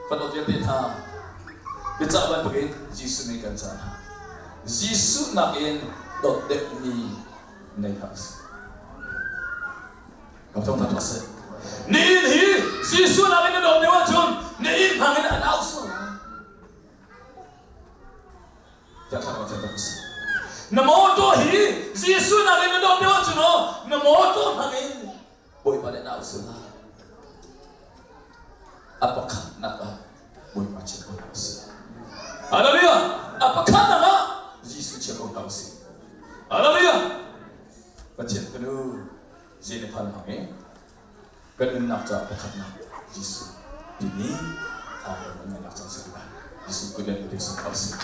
Phần đầu tiên thì tha biết chắc bạn bagi Giêsu này cần sana Giêsu nakin dot dep ni này has Kau tahu tak pasal ni Giêsu nakin dot dewa chun ni hangin announce Jangan macam tu Namo to Giêsu nakin dot dewa chun namo to hangin boy pada announce Apakah nak boy macam announce Haleluya. Apakah nama Yesus cakap tahu sih? Haleluya. Baca kedua, jadi faham kami. Kedua nak cakap apakah nama Yesus ini ada mana nak cakap Yesus kedua itu tahu sih.